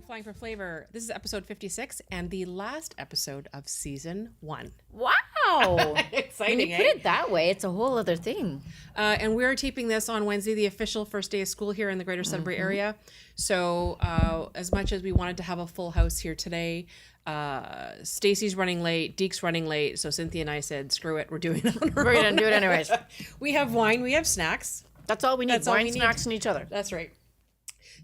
Flying for Flavor. This is episode 56 and the last episode of season 1. Wow. Exciting, When you put it that way, it's a whole other thing. And we're taping this on Wednesday, the official first day of school here in the greater Sudbury area. So as much as we wanted to have a full house here today, Stacy's running late, Deke's running late. So Cynthia and I said, screw it, we're doing it on our We're going own. to do it anyways. We have wine, we have snacks. That's all we need. That's all Wine, we need. snacks, and each other. That's right.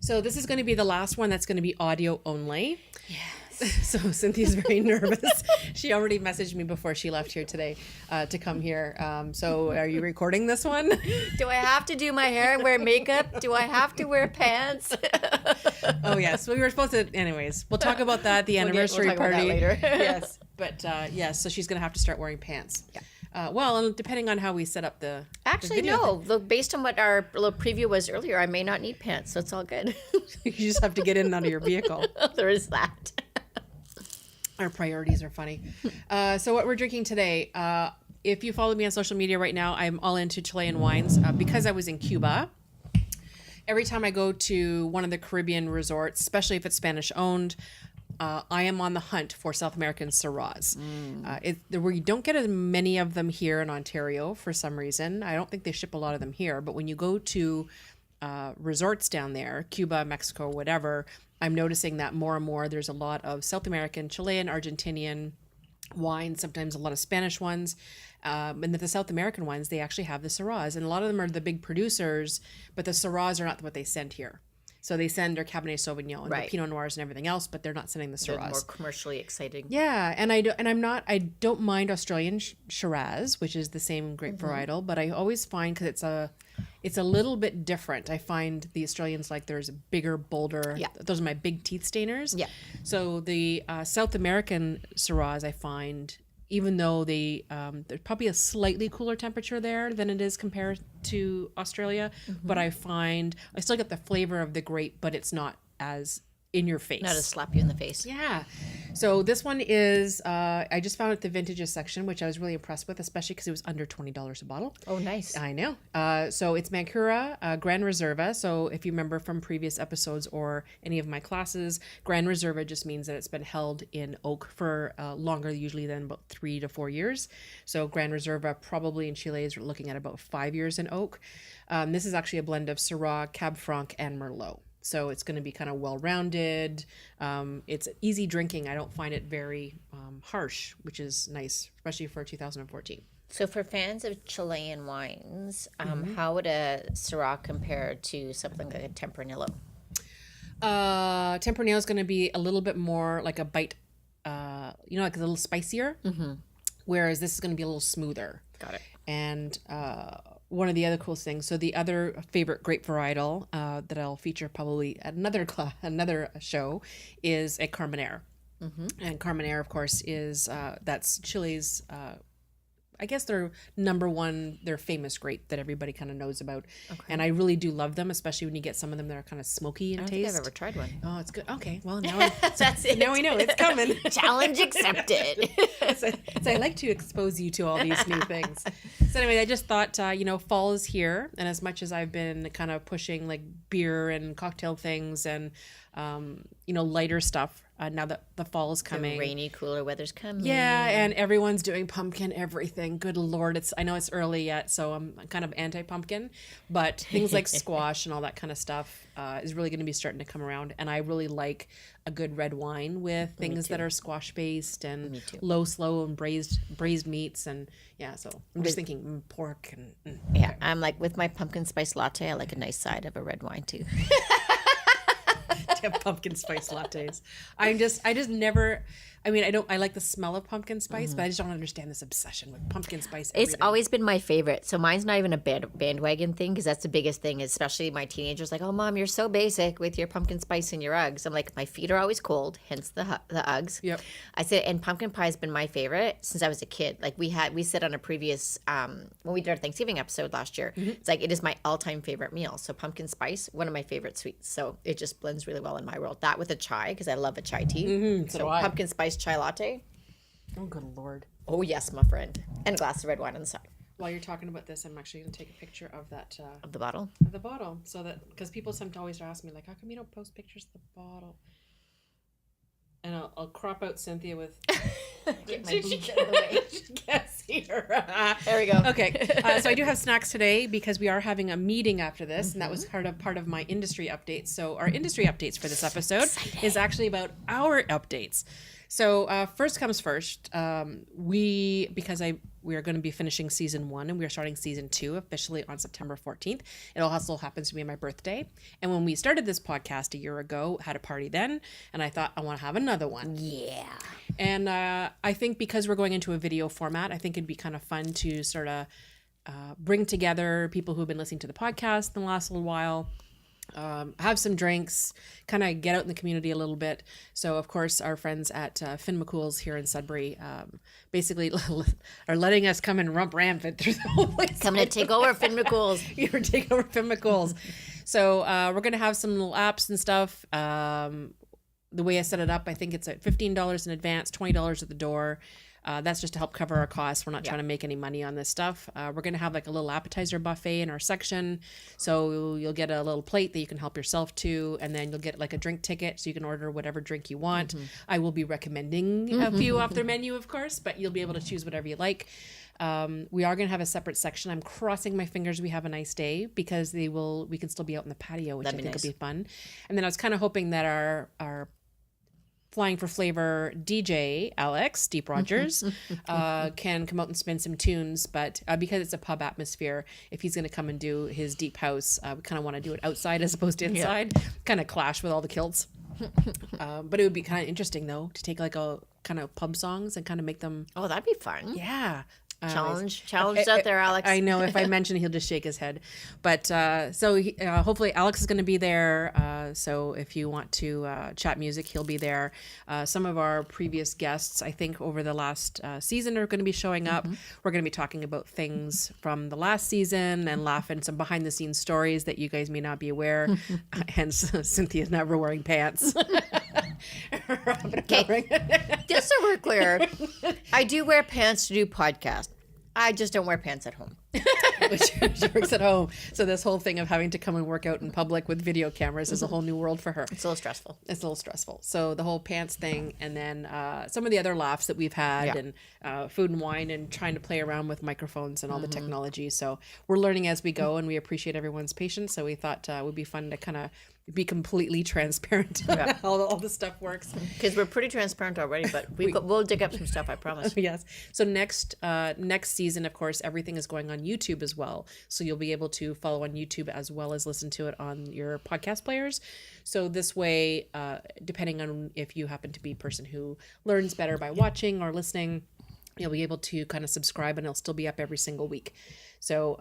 So this is going to be the last one that's going to be audio only. Yes. So Cynthia's very nervous. She already messaged me before she left here today to come here. So are you recording this one? Do I have to do my hair and wear makeup? Do I have to wear pants? Oh, yes. We were supposed to. Anyways, we'll talk about that, the anniversary talk about party. that later. Yes. But yes, so she's going to have to start wearing pants. Yeah. Well, and depending on how we set up the Actually, video no. Look, based on what our little preview was earlier, I may not need pants, so it's all good. You just have to get in and out of your vehicle. There is that. Our priorities are funny. So what we're drinking today, if you follow me on social media right now, I'm all into Chilean wines because I was in Cuba. Every time I go to one of the Caribbean resorts, especially if it's Spanish owned, I am on the hunt for South American Syrahs. We don't get as many of them here in Ontario for some reason. I don't think they ship a lot of them here, but when you go to resorts down there, Cuba, Mexico, whatever, I'm noticing that more and more there's a lot of South American, Chilean, Argentinian wines, sometimes a lot of Spanish ones. And the South American ones, they actually have the Syrahs. And a lot of them are the big producers, but the Syrahs are not what they send here. So they send their Cabernet Sauvignon and Right. the Pinot Noirs and everything else, but they're not sending the They're Syrahs. more commercially exciting. Yeah, and I don't mind Australian Shiraz, which is the same grape varietal, but I always find because it's a little bit different. I find the Australians like there's a bigger, bolder. Yeah. Those are my big teeth stainers. Yeah. So the South American Shiraz, I find, even though there's probably a slightly cooler temperature there than it is compared to Australia, but I find I still get the flavor of the grape, but it's not as in your face. Not to slap you in the face. Yeah. So this one is, I just found it at the vintages section, which I was really impressed with, especially because it was under $20 a bottle. Oh, nice. I know. So it's Mancura Gran Reserva. So if you remember from previous episodes or any of my classes, Gran Reserva just means that it's been held in oak for longer, usually than about 3 to 4 years. So Gran Reserva probably in Chile is looking at about 5 years in oak. This is actually a blend of Syrah, Cab Franc, and Merlot. So it's going to be kind of well-rounded. It's easy drinking. I don't find it very harsh, which is nice, especially for 2014. So for fans of Chilean wines, how would a Syrah compare to something like a Tempranillo? Tempranillo is going to be a little bit more like a bite, like a little spicier, whereas this is going to be a little smoother. Got it. And one of the other cool things, so the other favorite grape varietal that I'll feature probably at another show is a Carmenere. And Carmenere, of course, is that's Chile's, I guess their their famous grape that everybody kind of knows about. Okay. And I really do love them, especially when you get some of them that are kind of smoky in I don't taste. think I've ever tried one. Oh, it's good. Okay, well, now That's it. now we know it's coming. Challenge accepted. so I like to expose you to all these new things. So anyway, I just thought, fall is here. And as much as I've been kind of pushing like beer and cocktail things and, lighter stuff, now that the fall is coming. Rainy, cooler weather's coming. Yeah, and everyone's doing pumpkin everything. Good Lord, I know it's early yet, so I'm kind of anti-pumpkin, but things like squash and all that kind of stuff is really going to be starting to come around. And I really like a good red wine with things that are squash-based and low, slow, and braised meats. And yeah, so I'm just thinking pork and Yeah, I'm like with my pumpkin spice latte, I like a nice side of a red wine too. pumpkin spice lattes. I just never. I mean, I like the smell of pumpkin spice, but I just don't understand this obsession with pumpkin spice. It's always been my favorite. So mine's not even a bandwagon thing because that's the biggest thing, especially my teenagers like, oh, Mom, you're so basic with your pumpkin spice and your Uggs. I'm like, my feet are always cold, hence the Uggs. Yep. I said, and pumpkin pie has been my favorite since I was a kid. Like we said on a previous, when we did our Thanksgiving episode last year, it's like, it is my all-time favorite meal. So pumpkin spice, one of my favorite sweets. So it just blends really well in my world. That with a chai, because I love a chai tea. So do I. Pumpkin spice chai latte. Oh, good Lord. Oh, yes, my friend. And a glass of red wine on the side While you're talking about this, I'm actually going to take a picture of that of the bottle. of the bottle, so that because people sometimes always ask me like, how come you don't post pictures of the bottle? I'll crop out Cynthia with. Get my boobs out of the way. She can't see her. There we go. Okay, so I do have snacks today because we are having a meeting after this, and that was part of my industry updates. So our industry updates for this episode is actually about our updates. So first comes first. We are going to be finishing season 1 and we are starting season 2 officially on September 14th. It also happens to be my birthday. And when we started this podcast a year ago, had a party then, and I thought I want to have another one. Yeah. And I think because we're going into a video format, I think it'd be kind of fun to sort of bring together people who've been listening to the podcast in the last little while. Have some drinks, kind of get out in the community a little bit. So, of course, our friends at Finn McCool's here in Sudbury basically are letting us come and rump rampant through the whole place. Coming to take over Finn McCool's. You're taking over Finn McCool's. So, we're going to have some little apps and stuff. The way I set it up, I think it's at $15 in advance, $20 at the door. That's just to help cover our costs. We're not trying to make any money on this stuff. We're going to have like a little appetizer buffet in our section. So you'll get a little plate that you can help yourself to, and then you'll get like a drink ticket so you can order whatever drink you want. I will be recommending a few off their menu, of course, but you'll be able to choose whatever you like. We are going to have a separate section. I'm crossing my fingers we have a nice day because we can still be out in the patio, which I think will be fun. And then I was kind of hoping that our Flying for Flavor DJ Alex Deep Rogers can come out and spin some tunes, but because it's a pub atmosphere, if he's going to come and do his deep house, we kind of want to do it outside as opposed to inside. Kind of clash with all the kilts. But it would be kind of interesting though to take like a kind of pub songs and kind of make them. Oh, that'd be fun. Yeah. Challenge out there, Alex. I know if I mention it, he'll just shake his head. But hopefully Alex is going to be there. So if you want to chat music, he'll be there. Some of our previous guests, I think over the last season are going to be showing up. We're going to be talking about things from the last season and laughing some behind the scenes stories that you guys may not be aware. Hence Cynthia's never wearing pants. Okay. Just so we're clear, I do wear pants to do podcast. I just don't wear pants at home. She works at home. So this whole thing of having to come and work out in public with video cameras is a whole new world for her. It's a little stressful. It's a little stressful. So the whole pants thing, and then some of the other laughs that we've had, and food and wine, and trying to play around with microphones and all the technology. So we're learning as we go, and we appreciate everyone's patience. So we thought it would be fun to kind of be completely transparent how all the stuff works. Because we're pretty transparent already, but we'll dig up some stuff, I promise. Yes. So next season, of course, everything is going on YouTube as well. So you'll be able to follow on YouTube as well as listen to it on your podcast players. So this way, depending on if you happen to be a person who learns better by watching or listening, you'll be able to kind of subscribe and it'll still be up every single week. So,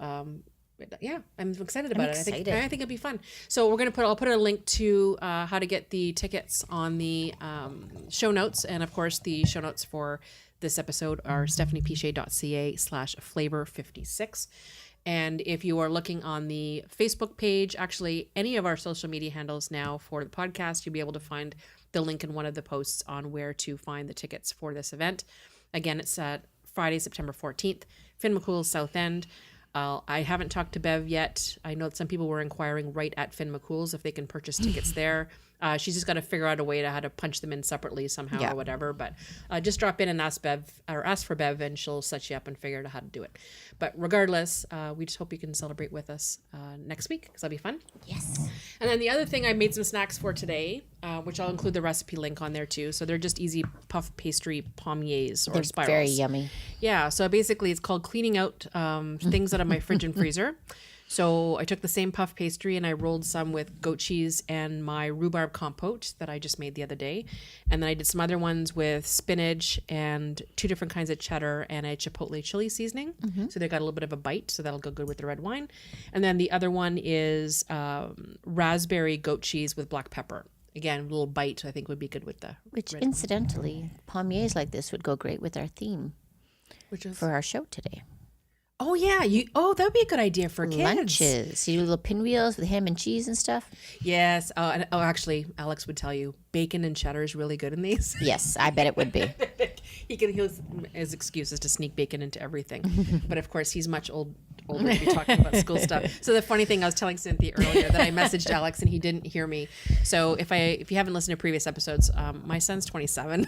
yeah, I'm excited about it. I think it'll be fun. So I'll put a link to how to get the tickets on the show notes. And of course, the show notes for this episode are stephaniepichet.ca/flavor56. And if you are looking on the Facebook page, actually any of our social media handles now for the podcast, you'll be able to find the link in one of the posts on where to find the tickets for this event. Again, it's at Friday, September 14th, Finn McCool's South End. I haven't talked to Bev yet. I know that some people were inquiring right at Finn McCool's if they can purchase tickets there. She's just got to figure out a way to how to punch them in separately somehow or whatever. But just drop in and ask for Bev, and she'll set you up and figure out how to do it. But regardless, we just hope you can celebrate with us next week because that'll be fun. Yes. And then the other thing, I made some snacks for today, which I'll include the recipe link on there too. So they're just easy puff pastry pommiers or spirals. Very yummy. Yeah. So basically, it's called cleaning out things out of my fridge and freezer. So I took the same puff pastry and I rolled some with goat cheese and my rhubarb compote that I just made the other day. And then I did some other ones with spinach and 2 different kinds of cheddar and a chipotle chili seasoning. So they got a little bit of a bite, so that'll go good with the red wine. And then the other one is raspberry goat cheese with black pepper. Again, a little bite I think would be good with the Which incidentally, pommiers like this would go great with our theme for our show today. Oh yeah, that would be a good idea for kids. Lunches. You do little pinwheels with ham and cheese and stuff. Yes. Actually, Alex would tell you bacon and cheddar is really good in these. Yes, I bet it would be. He can use his excuses to sneak bacon into everything, but of course he's much older to be talking about school stuff. So the funny thing, I was telling Cynthia earlier that I messaged Alex and he didn't hear me. So if you haven't listened to previous episodes, my son's 27.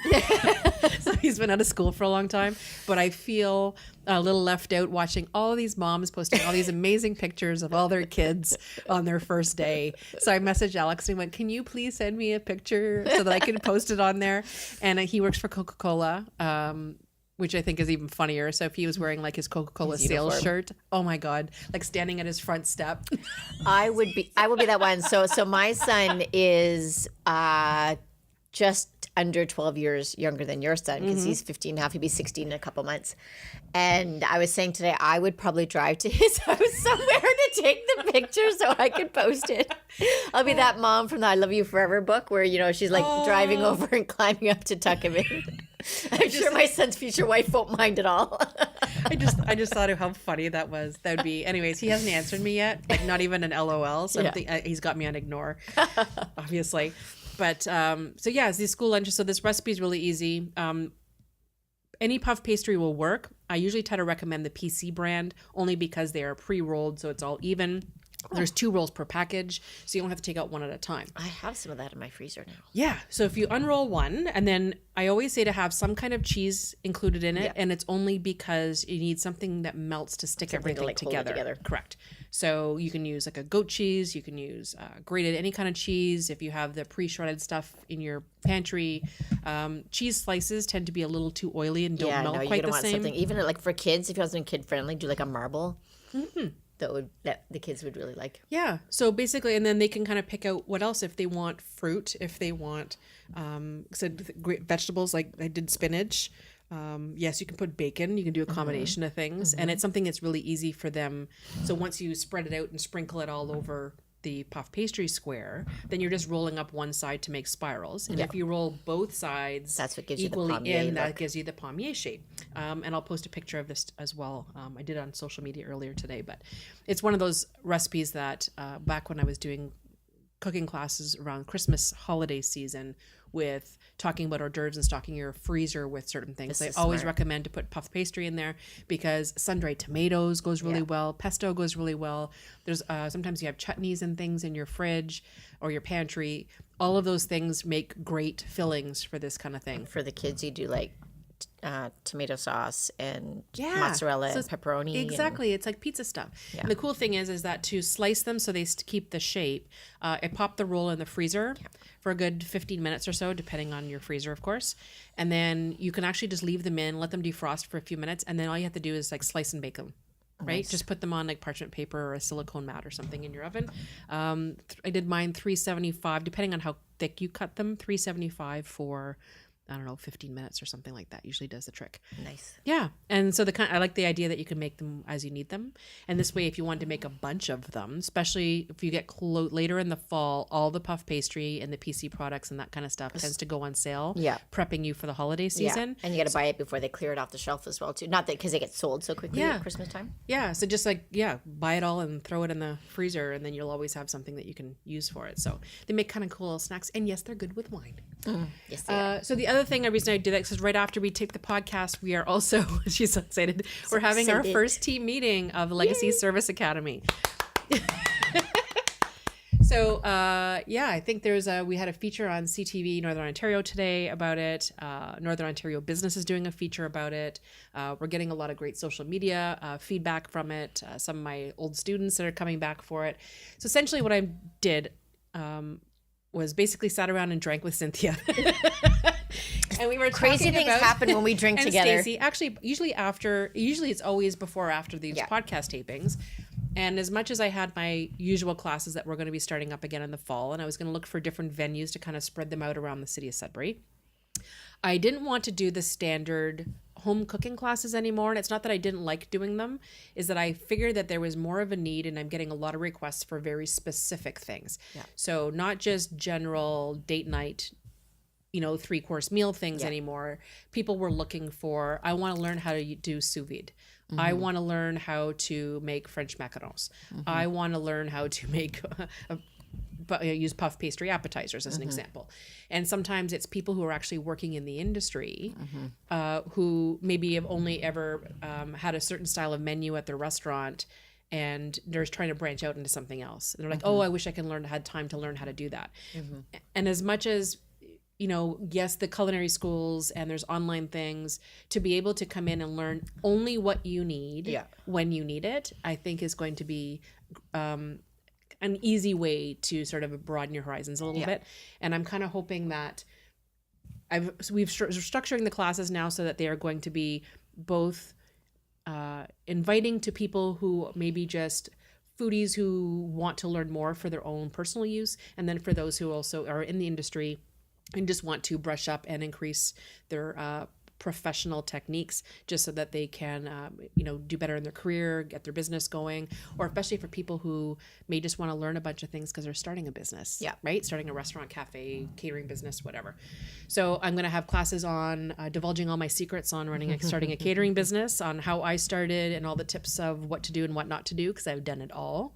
So he's been out of school for a long time. But I feel a little left out watching all these moms posting all these amazing pictures of all their kids on their first day. So I messaged Alex and went, can you please send me a picture so that I can post it on there? And he works for Coca-Cola, which I think is even funnier. So if he was wearing like his Coca-Cola sales shirt, oh my God, like standing at his front step. I would be that one. So my son is just under 12 years younger than your son because he's 15 now. He'll be 16 in a couple months. And I was saying today, I would probably drive to his house somewhere to take the picture so I could post it. I'll be that mom from the I Love You Forever book where, she's like driving over and climbing up to tuck him in. I'm sure my son's future wife won't mind at all. I just thought of how funny that was. That would be. Anyways, he hasn't answered me yet. Like not even an LOL. So he's got me on ignore, obviously. But so yeah, it's these school lunches. So this recipe is really easy. Any puff pastry will work. I usually try to recommend the PC brand only because they are pre-rolled, so it's all even. There's 2 rolls per package, so you don't have to take out one at a time. I have some of that in my freezer now. Yeah. So if you unroll one, and then I always say to have some kind of cheese included in it, and it's only because you need something that melts to stick everything together. Correct. So you can use like a goat cheese, you can use grated any kind of cheese. If you have the pre-shredded stuff in your pantry, cheese slices tend to be a little too oily and don't melt quite the same. Something even like for kids, if you have something kid friendly, do like a marble. Mm-hmm. That the kids would really like. Yeah. So basically, and then they can kind of pick out what else if they want fruit, if they want great vegetables like I did spinach. Yes, you can put bacon. You can do a combination of things, and it's something that's really easy for them. So once you spread it out and sprinkle it all over the puff pastry square, then you're just rolling up one side to make spirals. And if you roll both sides that's what gives equally you the palmier that gives you the palmier shape. And I'll post a picture of this as well. I did it on social media earlier today, but it's one of those recipes that back when I was doing cooking classes around Christmas holiday season with talking about hors d'oeuvres and stocking your freezer with certain things. I always recommend to put puff pastry in there because sun-dried tomatoes goes really well. Pesto goes really well. There's sometimes you have chutneys and things in your fridge or your pantry. All of those things make great fillings for this kind of thing. For the kids, you do like tomato sauce and mozzarella and pepperoni. Exactly. It's like pizza stuff. Yeah. And the cool thing is that to slice them so they keep the shape, I pop the roll in the freezer for a good 15 minutes or so, depending on your freezer, of course. And then you can actually just leave them in, let them defrost for a few minutes. And then all you have to do is like slice and bake them. Right? Nice. Just put them on like parchment paper or a silicone mat or something in your oven. I did mine 375, depending on how thick you cut them, 375 for 15 minutes or something like that usually does the trick. Nice. Yeah. And so I like the idea that you can make them as you need them. And this way, if you wanted to make a bunch of them, especially if you get later in the fall, all the puff pastry and the PC products and that kind of stuff tends to go on sale. Yeah. Prepping you for the holiday season. And you got to buy it before they clear it off the shelf as well too. Not that because they get sold so quickly at Christmas time. Yeah. So just buy it all and throw it in the freezer and then you'll always have something that you can use for it. So they make kind of cool little snacks. And yes, they're good with wine. Yes, they are. So the other thing, the reason I did that is right after we take the podcast, we are also, she's so excited, we're having our first team meeting of Legacy Service Academy. So, I think we had a feature on CTV Northern Ontario today about it. Northern Ontario Business is doing a feature about it. We're getting a lot of great social media feedback from it. Some of my old students that are coming back for it. So essentially what I did was basically sat around and drank with Cynthia. And we were crazy things happen when we drink together. Stacey, actually, usually it's always before or after these podcast tapings. And as much as I had my usual classes that were going to be starting up again in the fall, and I was going to look for different venues to kind of spread them out around the city of Sudbury, I didn't want to do the standard home cooking classes anymore. And it's not that I didn't like doing them, is that I figured that there was more of a need, and I'm getting a lot of requests for very specific things. Yeah. So not just general date night, 3-course meal things anymore. People were looking for, I want to learn how to do sous vide. Mm-hmm. I want to learn how to make French macarons. Mm-hmm. I want to learn how to make use puff pastry appetizers as an example. And sometimes it's people who are actually working in the industry who maybe have only ever had a certain style of menu at their restaurant, and they're trying to branch out into something else. And they're like, oh, I wish I had time to learn how to do that. And as much as, yes, the culinary schools and there's online things, to be able to come in and learn only what you need when you need it, I think is going to be an easy way to sort of broaden your horizons a little bit. And I'm kind of hoping that we're structuring the classes now so that they are going to be both inviting to people who maybe just foodies who want to learn more for their own personal use, and then for those who also are in the industry and just want to brush up and increase their professional techniques, just so that they can do better in their career, get their business going, or especially for people who may just want to learn a bunch of things because they're starting a business, right? Starting a restaurant, cafe, catering business, whatever. So I'm going to have classes on divulging all my secrets on starting a catering business, on how I started and all the tips of what to do and what not to do, because I've done it all.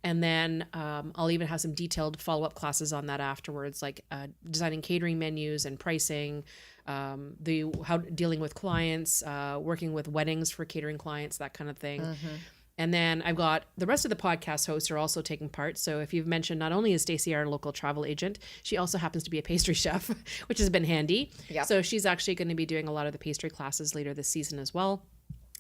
And then I'll even have some detailed follow-up classes on that afterwards, like designing catering menus and pricing, how dealing with clients, working with weddings for catering clients, that kind of thing. And then I've got the rest of the podcast hosts are also taking part. So if you've mentioned, not only is Stacey our local travel agent, she also happens to be a pastry chef, which has been handy. So she's actually going to be doing a lot of the pastry classes later this season as well.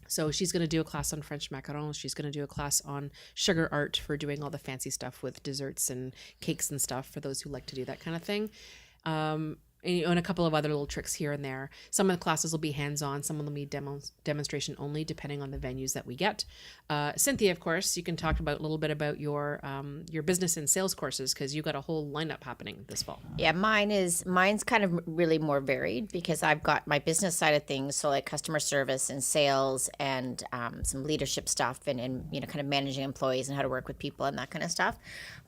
So she's going to do a class on French macarons. She's going to do a class on sugar art for doing all the fancy stuff with desserts and cakes and stuff for those who like to do that kind of thing. And a couple of other little tricks here and there. Some of the classes will be hands-on. Some of them will be demonstration only, depending on the venues that we get. Cynthia, of course, you can talk about a little bit about your business and sales courses, because you got a whole lineup happening this fall. Yeah, mine's kind of really more varied, because I've got my business side of things, so like customer service and sales and some leadership stuff and kind of managing employees and how to work with people and that kind of stuff.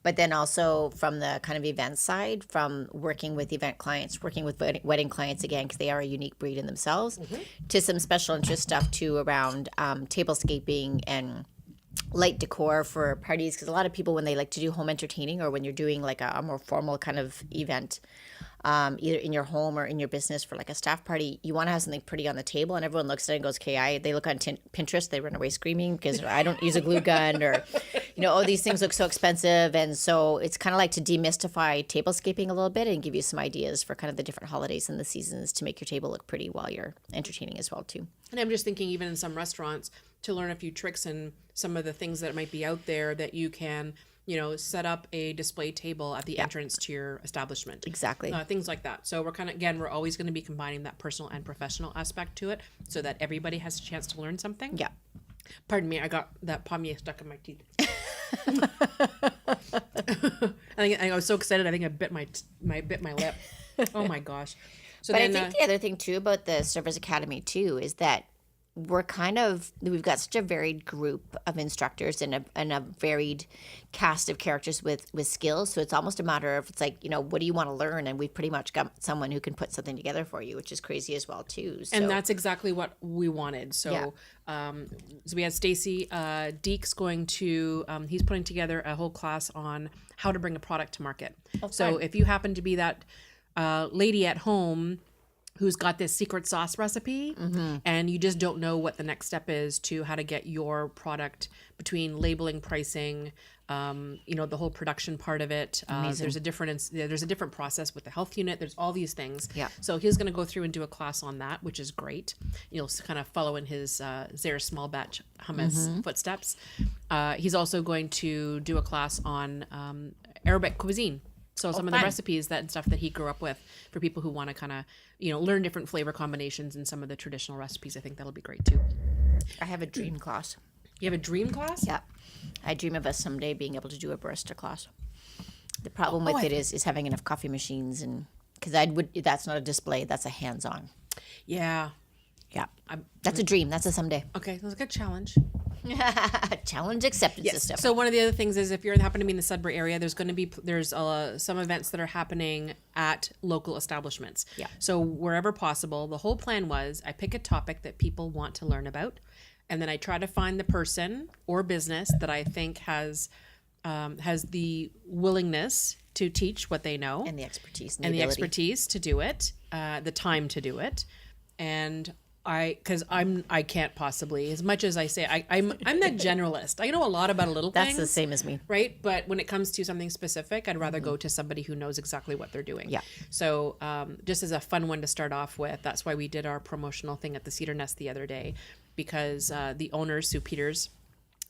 But then also from the kind of event side, from working with event clients, working with wedding clients again, because they are a unique breed in themselves, to some special interest stuff too around tablescaping and light decor for parties, because a lot of people, when they like to do home entertaining, or when you're doing like a more formal kind of event, either in your home or in your business for like a staff party, you want to have something pretty on the table, and everyone looks at it and goes, okay, they look on Pinterest, they run away screaming because I don't use a glue gun, or these things look so expensive. And so it's kind of like to demystify tablescaping a little bit and give you some ideas for kind of the different holidays and the seasons to make your table look pretty while you're entertaining as well too. And I'm just thinking, even in some restaurants, to learn a few tricks and some of the things that might be out there that you can, set up a display table at the entrance to your establishment. Exactly. Things like that. So we're always going to be combining that personal and professional aspect to it, so that everybody has a chance to learn something. Yeah. Pardon me, I got that pommier stuck in my teeth. I was so excited. I think I bit my lip. Oh my gosh. So but then, I think the other thing too about the Servers Academy too is that we've got such a varied group of instructors and a varied cast of characters with skills. So it's almost a matter of, it's like, what do you want to learn? And we've pretty much got someone who can put something together for you, which is crazy as well too. So. And that's exactly what we wanted. So, so we had Stacey Deek's going to, he's putting together a whole class on how to bring a product to market. Oh, so fun. If you happen to be that lady at home who's got this secret sauce recipe, and you just don't know what the next step is to how to get your product, between labeling, pricing, the whole production part of it. There's a different process with the health unit. There's all these things. Yeah. So he's going to go through and do a class on that, which is great. You'll kind of follow in his Zare small batch hummus footsteps. He's also going to do a class on Arabic cuisine. So some of the recipes and stuff that he grew up with, for people who want to kind of, learn different flavor combinations and some of the traditional recipes. I think that'll be great too. I have a dream class. You have a dream class? Yeah. I dream of us someday being able to do a barista class. The problem with it is having enough coffee machines, and because that's not a display, that's a hands-on. Yeah. Yeah. That's a dream. That's a someday. Okay. That's a good challenge. Challenge accepted, system. So one of the other things is, if you happen to be in the Sudbury area, there's some events that are happening at local establishments. Yeah. So wherever possible, the whole plan was, I pick a topic that people want to learn about, and then I try to find the person or business that I think has has the willingness to teach what they know And the expertise and the ability. expertise to do it, the time to do it, and because I can't possibly, as much as I say I'm that generalist. I know a lot about a little That's things, the same as me. right? But when it comes to something specific, I'd rather go to somebody who knows exactly what they're doing. Yeah. So just as a fun one to start off with, that's why we did our promotional thing at the Cedar Nest the other day, because the owner, Sue Peters,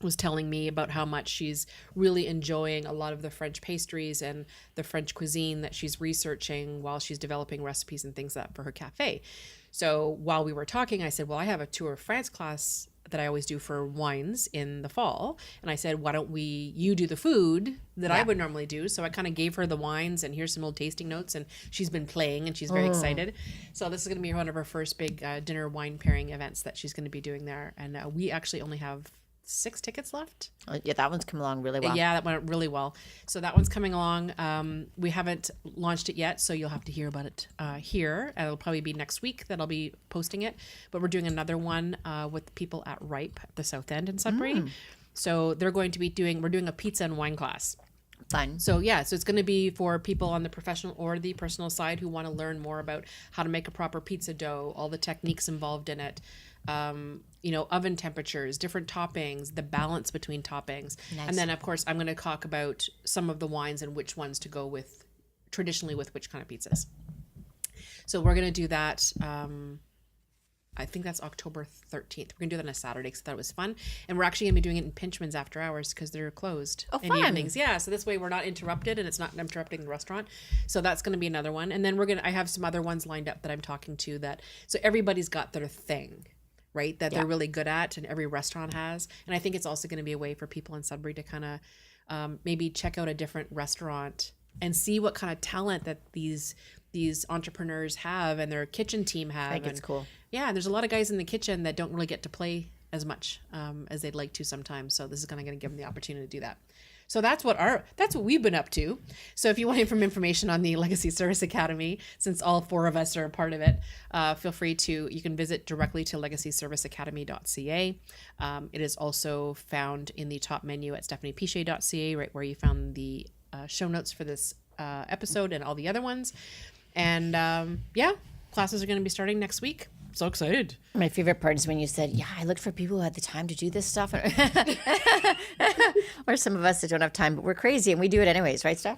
was telling me about how much she's really enjoying a lot of the French pastries and the French cuisine that she's researching while she's developing recipes and things like that for her cafe. So while we were talking, I said, well, I have a Tour of France class that I always do for wines in the fall. And I said, why don't you do the food that I would normally do? So I kind of gave her the wines and here's some little tasting notes, and she's been playing and she's very excited. So this is going to be one of her first big dinner wine pairing events that she's going to be doing there. And we actually only have 6 tickets left. Yeah, that one's come along really well. Yeah, that went really well. So that one's coming along. We haven't launched it yet, so you'll have to hear about it here. It'll probably be next week that I'll be posting it. But we're doing another one with the people at Ripe at the South End in Sudbury. So they're going to be we're doing a pizza and wine class. Fun. So yeah, so it's going to be for people on the professional or the personal side who want to learn more about how to make a proper pizza dough, all the techniques involved in it, oven temperatures, different toppings, the balance between toppings. Nice. And then of course I'm going to talk about some of the wines and which ones to go with traditionally with which kind of pizzas. So we're going to do that. I think that's October 13th. We're going to do that on a Saturday because I thought it was fun. And we're actually going to be doing it in Pinchman's after hours because they're closed in fun. evenings. Yeah, so this way we're not interrupted and it's not interrupting the restaurant. So that's going to be another one. And then I have some other ones lined up that I'm talking to so everybody's got their thing, right? That they're really good at and every restaurant has. And I think it's also going to be a way for people in Sudbury to kind of maybe check out a different restaurant and see what kind of talent that these entrepreneurs have and their kitchen team have. I think it's cool. Yeah, there's a lot of guys in the kitchen that don't really get to play as much as they'd like to sometimes. So this is kind of going to give them the opportunity to do that. So that's what we've been up to. So if you want information on the Legacy Service Academy, since all 4 of us are a part of it, feel free you can visit directly to legacyserviceacademy.ca. It is also found in the top menu at stephaniepichet.ca, right where you found the show notes for this episode and all the other ones. And classes are going to be starting next week. So excited. My favorite part is when you said, yeah, I looked for people who had the time to do this stuff. Or some of us that don't have time, but we're crazy and we do it anyways, right, Steph?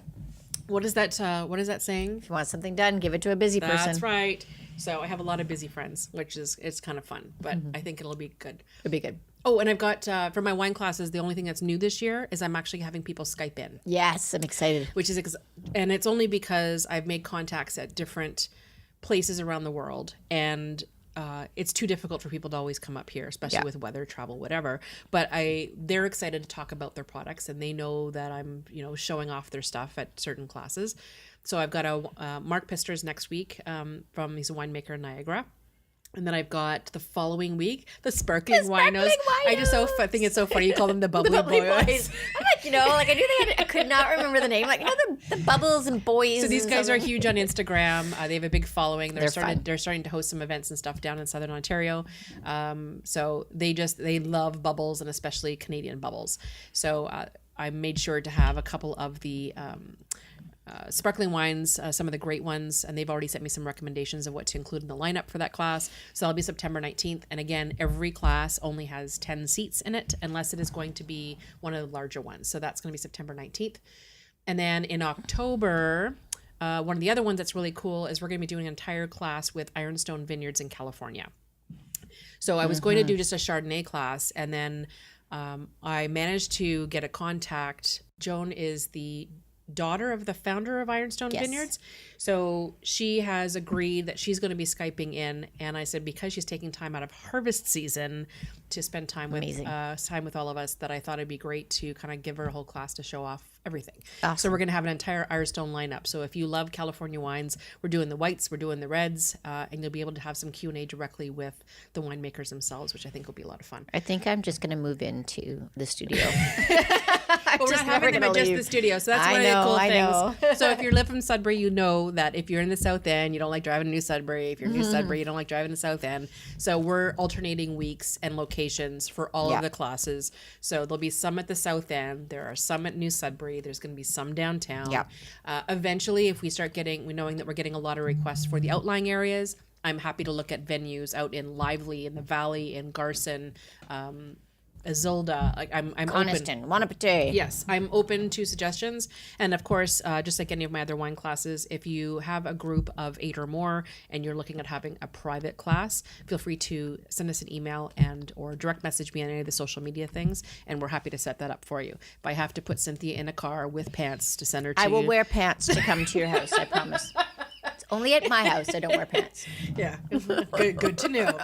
What is that saying? If you want something done, give it to a busy person. That's right. So I have a lot of busy friends, it's kind of fun, but I think it'll be good. It'll be good. Oh, and I've got, for my wine classes, the only thing that's new this year is I'm actually having people Skype in. Yes, I'm excited. And it's only because I've made contacts at different places around the world, and it's too difficult for people to always come up here, especially with weather, travel, whatever. But they're excited to talk about their products, and they know that I'm, showing off their stuff at certain classes. So I've got a Mark Pisters next week he's a winemaker in Niagara. And then I've got the following week, the Sparkling Winos. I just think it's so funny. You call them the Bubbly, Bubbly Boys. Boys. I'm like, I knew I could not remember the name. Like, the Bubbles and Boys. So these and guys are something. huge on Instagram. They have a big following. They're fun. starting to host some events and stuff down in Southern Ontario. So they love bubbles, and especially Canadian bubbles. So I made sure to have a couple of the sparkling wines, some of the great ones, and they've already sent me some recommendations of what to include in the lineup for that class. So that'll be September 19th. And again, every class only has 10 seats in it, unless it is going to be one of the larger ones. So that's going to be September 19th. And then in October, one of the other ones that's really cool is we're going to be doing an entire class with Ironstone Vineyards in California. So I was going to do just a Chardonnay class, and then I managed to get a contact. Joan is the daughter of the founder of Ironstone Vineyards. So she has agreed that she's going to be Skyping in. And I said, because she's taking time out of harvest season to spend time with all of us, that I thought it'd be great to kind of give her a whole class to show off everything. Awesome. So we're going to have an entire Ironstone lineup. So if you love California wines, we're doing the whites, we're doing the reds, and you'll be able to have some Q&A directly with the winemakers themselves, which I think will be a lot of fun. I think I'm just going to move into the studio. But we're just not having them never at just gonna the studio, so that's I one know, of the I cool know. things. So if you live from Sudbury, you know that if you're in the South End, you don't like driving to New Sudbury. If you're in New Sudbury, you don't like driving to South End. So we're alternating weeks and locations for all Yeah. of the classes. So there'll be some at the South End. There are some at New Sudbury. There's going to be some downtown. Yeah. Eventually, if we start knowing that we're getting a lot of requests for the outlying areas, I'm happy to look at venues out in Lively, in the Valley, in Garson, Azilda. Like I'm open. Coniston, Wanapete. Yes, I'm open to suggestions. And of course, just like any of my other wine classes, if you have a group of 8 or more and you're looking at having a private class, feel free to send us an email and or direct message me on any of the social media things, and we're happy to set that up for you. If I have to put Cynthia in a car with pants to send her to I will you, wear pants to come to your house, I promise. It's only at my house I don't wear pants. yeah, good to know.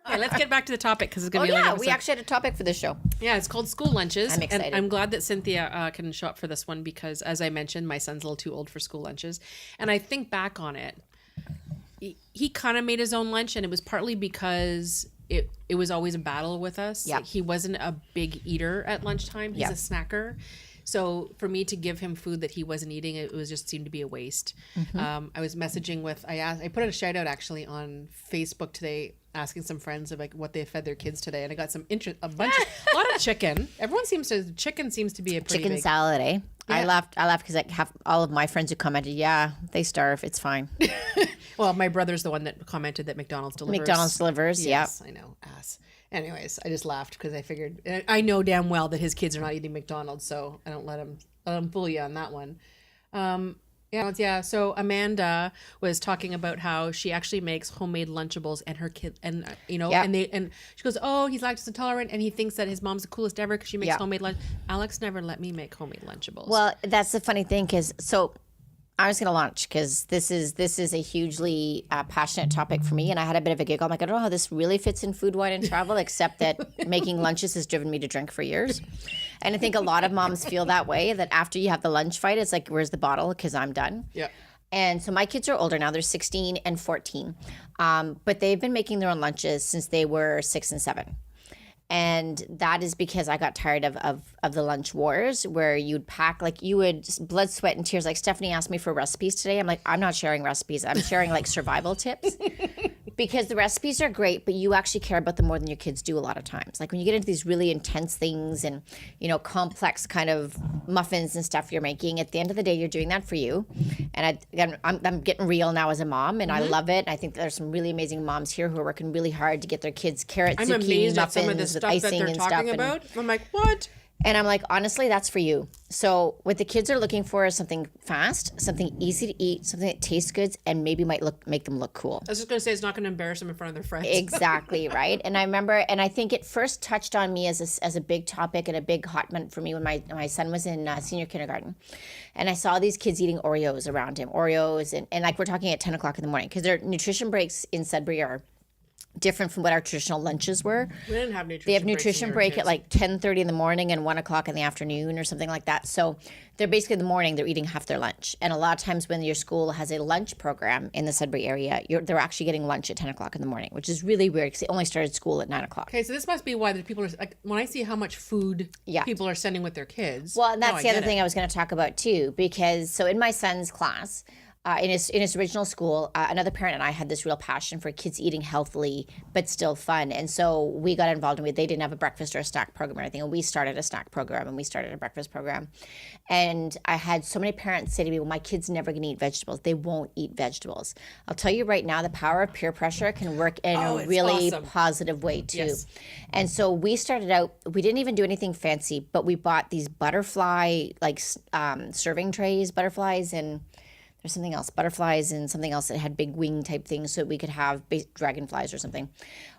Okay, let's get back to the topic because it's Oh going to be a long yeah, episode. we actually had a topic for this show. Yeah, it's called School Lunches. I'm excited. And I'm glad that Cynthia can show up for this one because, as I mentioned, my son's a little too old for school lunches. And I think back on it, he kind of made his own lunch, and it was partly because it was always a battle with us. Yeah. He wasn't a big eater at lunchtime. He's Yeah. a snacker. So for me to give him food that he wasn't eating, it was just seemed to be a waste. I was messaging with, I put a shout out actually on Facebook today, asking some friends of like what they fed their kids today, and I got a lot of chicken. Chicken seems to be a pretty Chicken big. salad, eh? I Yeah. laughed because like half all of my friends who commented, yeah, they starve. It's fine. Well, my brother's the one that commented that McDonald's delivers. McDonald's delivers. Yes, I know, ass. Anyways, I just laughed because I figured I know damn well that his kids are not eating McDonald's, so I don't let him fool you on that one. Yeah. So Amanda was talking about how she actually makes homemade Lunchables, and her kid, and Yeah. and she goes, "Oh, he's lactose intolerant, and he thinks that his mom's the coolest ever because she makes Yeah. homemade lunch." Alex never let me make homemade Lunchables. Well, that's the funny thing because I was going to launch because this is a hugely passionate topic for me, and I had a bit of a giggle. I'm like, I don't know how this really fits in food, wine, and travel, except that making lunches has driven me to drink for years. And I think a lot of moms feel that way, that after you have the lunch fight, it's like, where's the bottle? Because I'm done. yeah. And so my kids are older now. They're 16 and 14. But they've been making their own lunches since they were 6 and 7. And that is because I got tired of the lunch wars where you'd pack, like you would blood, sweat, and tears. Like Stephanie asked me for recipes today. I'm like, I'm not sharing recipes. I'm sharing like survival tips because the recipes are great, but you actually care about them more than your kids do a lot of times. Like when you get into these really intense things and, complex kind of muffins and stuff you're making, at the end of the day, you're doing that for you. And I'm getting real now as a mom, and I love it. I think there's some really amazing moms here who are working really hard to get their kids carrot I'm zucchini amazed at muffins some of the with stuff that icing they're and stuff. talking about. I'm like, what? And I'm like, honestly, that's for you. So what the kids are looking for is something fast, something easy to eat, something that tastes good, and maybe might make them look cool. I was just going to say it's not going to embarrass them in front of their friends. Exactly, right? And I remember, and I think it first touched on me as a big topic and a big hot button for me when my son was in senior kindergarten. And I saw these kids eating Oreos around him, and like we're talking at 10 o'clock in the morning, because their nutrition breaks in Sudbury are different from what our traditional lunches were. We didn't have nutrition. They have breaks nutrition in our break kids. at like 10:30 in the morning and 1 o'clock in the afternoon or something like that. So they're basically in the morning, they're eating half their lunch. And a lot of times when your school has a lunch program in the Sudbury area, they're actually getting lunch at 10 o'clock in the morning, which is really weird because they only started school at 9 o'clock. Okay, so this must be why the people are like when I see how much food Yeah. people are sending with their kids. Well, and that's now the I other get thing it. I was going to talk about too, because so in my son's class, in his original school, another parent and I had this real passion for kids eating healthily but still fun, and so we got involved in it. They didn't have a breakfast or a snack program or anything, and we started a snack program and we started a breakfast program. And I had so many parents say to me, "Well, my kid's never going to eat vegetables. They won't eat vegetables." I'll tell you right now, the power of peer pressure can work in a it's really awesome. positive way too. Yes. And so we started out, we didn't even do anything fancy, but we bought these butterfly, like serving trays, butterflies, and there's something else, butterflies and something else that had big wing type things so we could have dragonflies or something.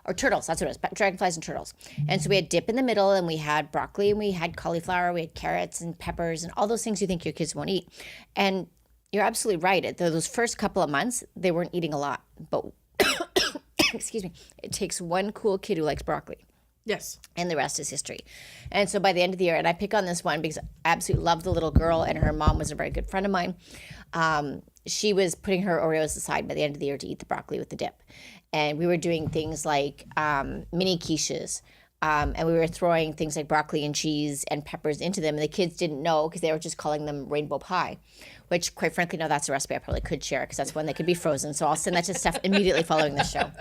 Or turtles, that's what it was, dragonflies and turtles. And so we had dip in the middle, and we had broccoli, and we had cauliflower, we had carrots and peppers and all those things you think your kids won't eat. And you're absolutely right. Those first couple of months, they weren't eating a lot. But, excuse me, it takes one cool kid who likes broccoli. Yes. And the rest is history. And so by the end of the year, and I pick on this one because I absolutely love the little girl, and her mom was a very good friend of mine. She was putting her Oreos aside by the end of the year to eat the broccoli with the dip. And we were doing things like mini quiches. And we were throwing things like broccoli and cheese and peppers into them. And the kids didn't know because they were just calling them rainbow pie, which quite frankly, no, that's a recipe I probably could share because that's one that could be frozen. So I'll send that to Steph immediately following the show.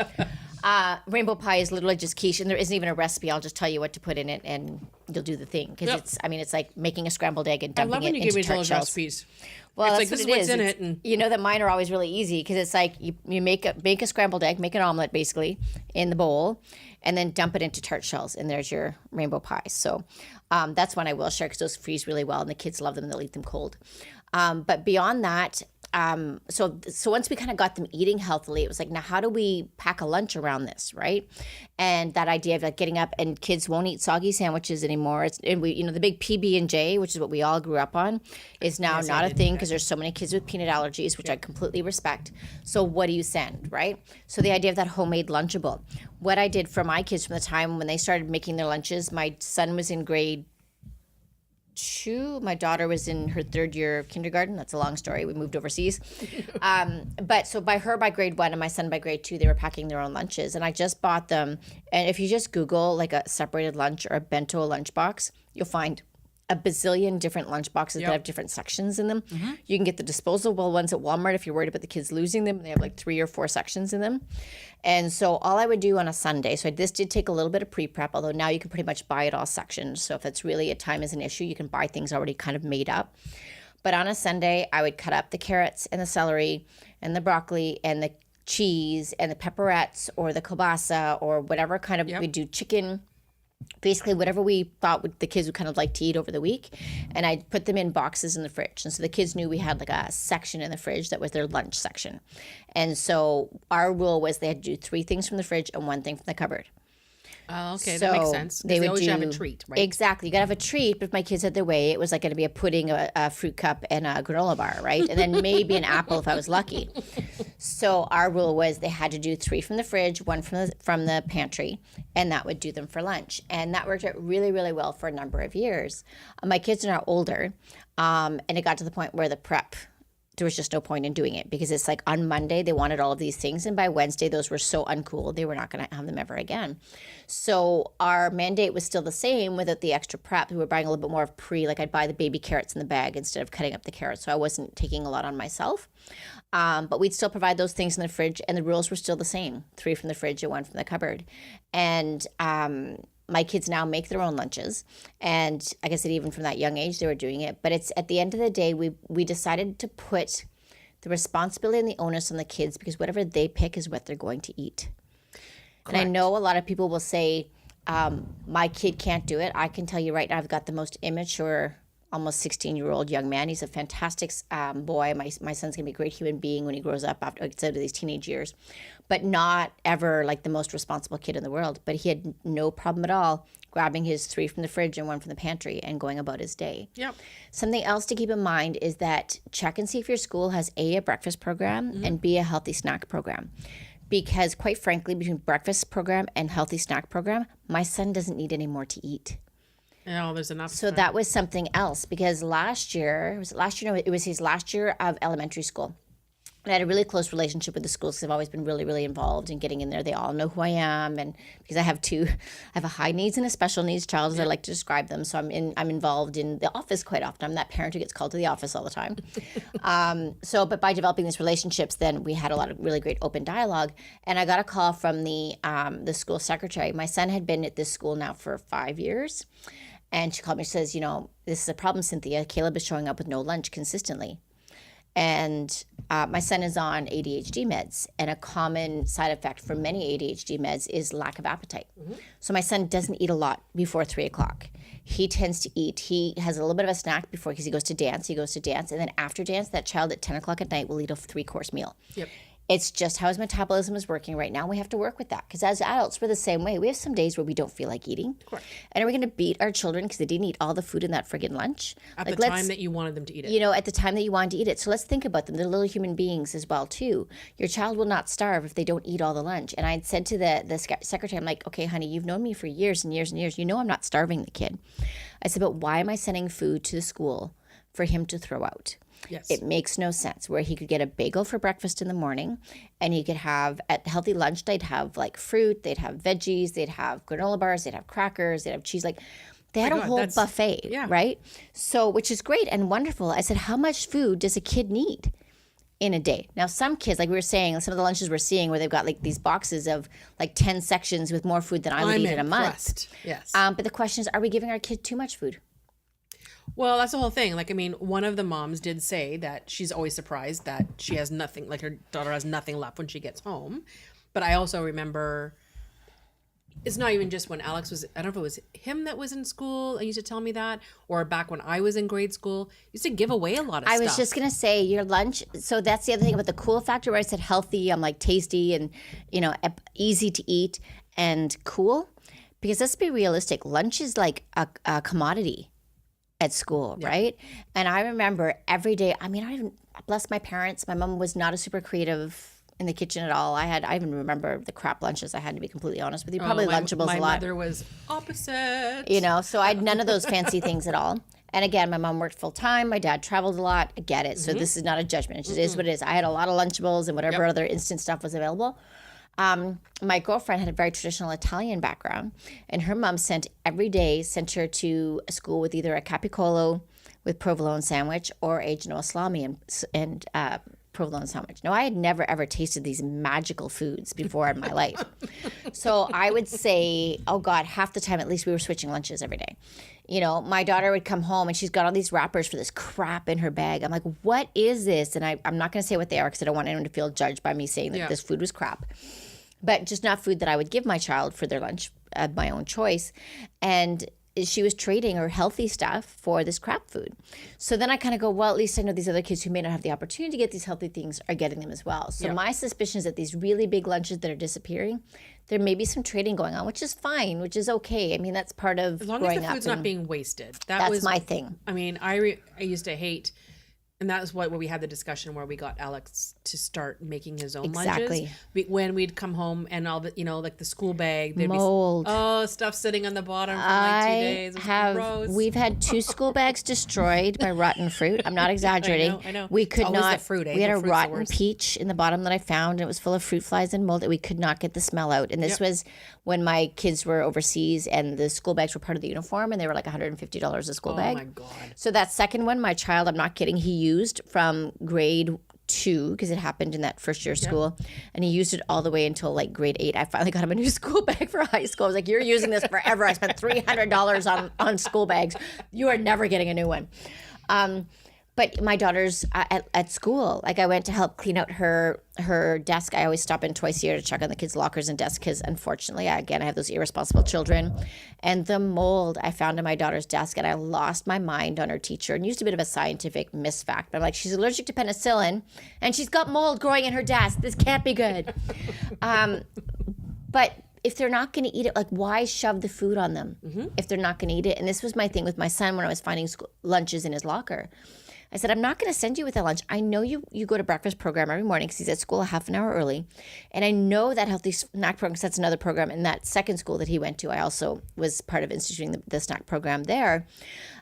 Rainbow pie is literally just quiche, and there isn't even a recipe. I'll just tell you what to put in it, and you'll do the thing. Because it's like making a scrambled egg and I dumping love when it you into give me tart those shells. recipes. Well, It's like, that's this is what it what's is. in It's- it, and- you know that mine are always really easy because it's like you make a scrambled egg, make an omelet basically in the bowl, and then dump it into tart shells, and there's your rainbow pie. So that's one I will share because those freeze really well, and the kids love them. And they'll eat them cold. But beyond that, so once we kind of got them eating healthily, it was like, now how do we pack a lunch around this, right? And that idea of like getting up, and kids won't eat soggy sandwiches anymore. And we, the big PB&J, which is what we all grew up on, is now not a thing because there's so many kids with peanut allergies, which I completely respect. So what do you send, right? So the idea of that homemade Lunchable. What I did for my kids from the time when they started making their lunches, my son was in grade 2. My daughter was in her 3rd year of kindergarten. That's a long story. We moved overseas. But so by grade 1 and my son by grade 2, they were packing their own lunches. And I just bought them. And if you just Google like a separated lunch or a bento lunchbox, you'll find a bazillion different lunch boxes that have different sections in them. You can get the disposable ones at Walmart if you're worried about the kids losing them. They have like 3 or 4 sections in them. And so all I would do on a Sunday, so this did take a little bit of pre-prep, although now you can pretty much buy it all sectioned. So if it's really a time is an issue, you can buy things already kind of made up. But on a Sunday, I would cut up the carrots and the celery and the broccoli and the cheese and the pepperettes or the kielbasa or whatever kind of, we do chicken, basically whatever we thought the kids would kind of like to eat over the week. And I'd put them in boxes in the fridge. And so the kids knew we had like a section in the fridge that was their lunch section. And so our rule was they had to do 3 things from the fridge and 1 thing from the cupboard. Oh, okay, that makes sense. They would always do, have a treat, right? Exactly. You got to have a treat, but if my kids had their way, it was like going to be a pudding, a fruit cup, and a granola bar, right? And then maybe an apple if I was lucky. So our rule was they had to do 3 from the fridge, 1 from the pantry, and that would do them for lunch. And that worked out really, really well for a number of years. My kids are now older, and it got to the point where the prep, there was just no point in doing it because it's like on Monday they wanted all of these things, and by Wednesday those were so uncool they were not going to have them ever again. So our mandate was still the same without the extra prep. We were buying a little bit more of like I'd buy the baby carrots in the bag instead of cutting up the carrots, so I wasn't taking a lot on myself. But we'd still provide those things in the fridge, and the rules were still the same: 3 from the fridge and 1 from the cupboard. And my kids now make their own lunches, and like I said, even from that young age they were doing it. But it's at the end of the day, we decided to put the responsibility and the onus on the kids because whatever they pick is what they're going to eat. Correct. And I know a lot of people will say, my kid can't do it. I can tell you right now, I've got the most immature, almost 16-year-old young man. He's a fantastic boy. My son's going to be a great human being when he grows up after these teenage years, but not ever like the most responsible kid in the world. But he had no problem at all grabbing his 3 from the fridge and 1 from the pantry and going about his day. Yep. Something else to keep in mind is that check and see if your school has a breakfast program and B, a healthy snack program. Because quite frankly, between breakfast program and healthy snack program, my son doesn't need any more to eat. Oh, there's enough. So that was something else because last year? No, it was his last year of elementary school. And I had a really close relationship with the schools because I've always been really, really involved in getting in there. They all know who I am, and because I have a high needs and a special needs child, as I like to describe them. So I'm involved in the office quite often. I'm that parent who gets called to the office all the time. But by developing these relationships, then we had a lot of really great open dialogue. And I got a call from the school secretary. My son had been at this school now for 5 years. And she called me and says, this is a problem, Cynthia. Caleb is showing up with no lunch consistently. And my son is on ADHD meds. And a common side effect for many ADHD meds is lack of appetite. Mm-hmm. So my son doesn't eat a lot before 3 o'clock. He tends to eat. He has a little bit of a snack before because he goes to dance. And then after dance, that child at 10 o'clock at night will eat a 3-course meal. Yep. It's just how his metabolism is working right now. We have to work with that because as adults, we're the same way. We have some days where we don't feel like eating. Correct. And are we going to beat our children because they didn't eat all the food in that friggin' lunch? At the time that you wanted them to eat it. You know, at the time that you wanted to eat it. So let's think about them. They're little human beings as well, too. Your child will not starve if they don't eat all the lunch. And I had said to the secretary, I'm like, okay, honey, you've known me for years and years and years. You know I'm not starving the kid. I said, but why am I sending food to the school for him to throw out? Yes. It makes no sense where he could get a bagel for breakfast in the morning and he could have at healthy lunch, they'd have like fruit, they'd have veggies, they'd have granola bars, they'd have crackers, they'd have cheese. Like they had a whole buffet, right? So, which is great and wonderful. I said, how much food does a kid need in a day? Now, some kids, like we were saying, some of the lunches we're seeing where they've got like these boxes of like 10 sections with more food than I would eat in a month. Yes. But the question is, are we giving our kid too much food? Well, that's the whole thing. Like, I mean, one of the moms did say that she's always surprised that she has nothing, like her daughter has nothing left when she gets home. But I also remember it's not even just when Alex was, I don't know if it was him that was in school and used to tell me that, or back when I was in grade school, used to give away a lot of stuff. I was just going to say your lunch. So that's the other thing about the cool factor where I said healthy, I'm like tasty and, you know, easy to eat and cool. Because let's be realistic, lunch is like a commodity at school, right? And I remember every day, I mean, I even bless my parents. My mom was not a super creative in the kitchen at all. I even remember the crap lunches I had, to be completely honest with you. Probably Lunchables a lot. My mother was opposite. You know, so I had none of those fancy things at all. And again, my mom worked full time. My dad traveled a lot. I get it. So this is not a judgment. It just is what it is. I had a lot of Lunchables and whatever other instant stuff was available. My girlfriend had a very traditional Italian background, and her mom sent her to a school with either a capicolo with provolone sandwich or a Genoa salami and provolone sandwich. Now, I had never ever tasted these magical foods before in my life. So I would say, oh God, half the time at least we were switching lunches every day. You know, my daughter would come home and she's got all these wrappers for this crap in her bag. I'm like, what is this? And I'm not going to say what they are because I don't want anyone to feel judged by me saying that this food was crap. But just not food that I would give my child for their lunch of my own choice. And she was trading her healthy stuff for this crap food. So then I kind of go, well, at least I know these other kids who may not have the opportunity to get these healthy things are getting them as well. So my suspicion is that these really big lunches that are disappearing, there may be some trading going on, which is fine, which is okay. I mean, that's part of as long growing as the food's up not being wasted. That's was my thing. I mean, I used to hate. And that was where we had the discussion where we got Alex to start making his own lunches. When we'd come home and all the, you know, like the school bag, there'd mold. be stuff sitting on the bottom for like 2 days. It was gross. We've had 2 school bags destroyed by rotten fruit. I'm not exaggerating. I know. We could not. The fruit, We had a rotten peach in the bottom that I found, and it was full of fruit flies and mold that we could not get the smell out. And this was when my kids were overseas, and the school bags were part of the uniform, and they were like $150 a school bag. Oh my God. So that second one, my child, I'm not kidding, he used from grade 2 because it happened in that first year of school, and he used it all the way until like grade 8. I finally got him a new school bag for high school. I was like, you're using this forever. I spent $300 on school bags. You are never getting a new one. But my daughter's at school, like I went to help clean out her desk. I always stop in twice a year to check on the kids' lockers and desks because unfortunately, I have those irresponsible children. And the mold I found in my daughter's desk, and I lost my mind on her teacher and used a bit of a scientific misfact. But I'm like, she's allergic to penicillin and she's got mold growing in her desk. This can't be good. But if they're not going to eat it, like why shove the food on them if they're not going to eat it? And this was my thing with my son when I was finding lunches in his locker. I said, I'm not going to send you with a lunch. I know you go to breakfast program every morning because he's at school a half an hour early. And I know that healthy snack program, because that's another program in that second school that he went to. I also was part of instituting the snack program there.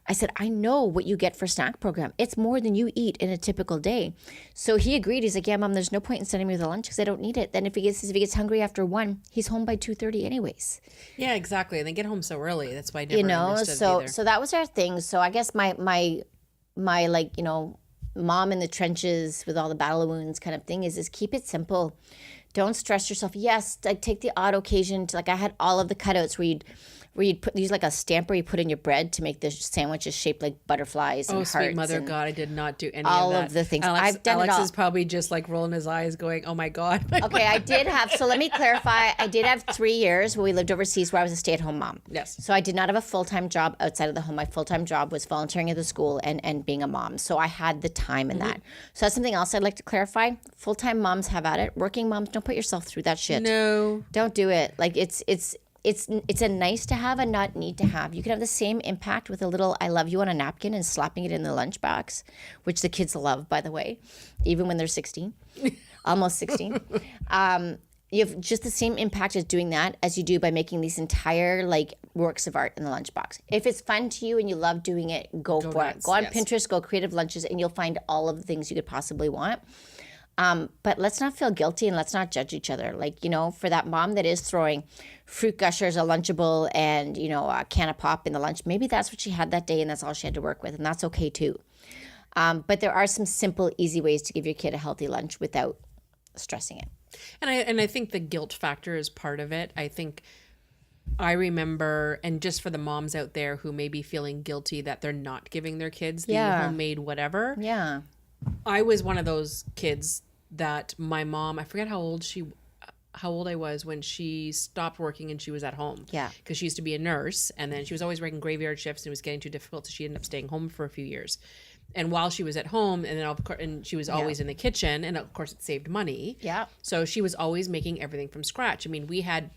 I said, I know what you get for snack program. It's more than you eat in a typical day. So he agreed. He's like, yeah, Mom, there's no point in sending me with a lunch because I don't need it. Then if he gets hungry after 1, he's home by 2:30 anyways. Yeah, exactly. And they get home so early. That's why I never understood it either. So that was our thing. So I guess my like, you know, mom in the trenches with all the battle wounds kind of thing is keep it simple. Don't stress yourself. Yes, like take the odd occasion to, like, I had all of the cutouts where you'd put use like a stamper you put in your bread to make the sandwiches shaped like butterflies and Oh, hearts. sweet mother and God, I did not do any all of that. of the things. Alex, I've done it Alex all. is probably just like rolling his eyes going, oh my God. Okay, I did have, so let me clarify. I did have 3 years where we lived overseas where I was a stay-at-home mom. Yes. So I did not have a full-time job outside of the home. My full-time job was volunteering at the school and being a mom. So I had the time in that. So that's something else I'd like to clarify. Full-time moms have at it. Working moms, don't put yourself through that shit. No. Don't do it. Like it's a nice to have and not need to have. You can have the same impact with a little "I love you" on a napkin and slapping it in the lunchbox, which the kids love, by the way, even when they're 16, almost 16. You have just the same impact as doing that as you do by making these entire like works of art in the lunchbox. If it's fun to you and you love doing it, go for it. nuts, Go on yes. Pinterest, go creative lunches, and you'll find all of the things you could possibly want. But let's not feel guilty and let's not judge each other. Like, for that mom that is throwing fruit gushers, a Lunchable, and, a can of pop in the lunch, maybe that's what she had that day and that's all she had to work with. And that's okay too. But there are some simple, easy ways to give your kid a healthy lunch without stressing it. And I think the guilt factor is part of it. I think I remember, and just for the moms out there who may be feeling guilty that they're not giving their kids the homemade whatever. Yeah. I was one of those kids that my mom, I forget how old I was when she stopped working and she was at home. Yeah. Because she used to be a nurse and then she was always working graveyard shifts and it was getting too difficult. So she ended up staying home for a few years. And while she was at home, and then of course, and she was always in the kitchen, and of course it saved money. Yeah. So she was always making everything from scratch. I mean, we had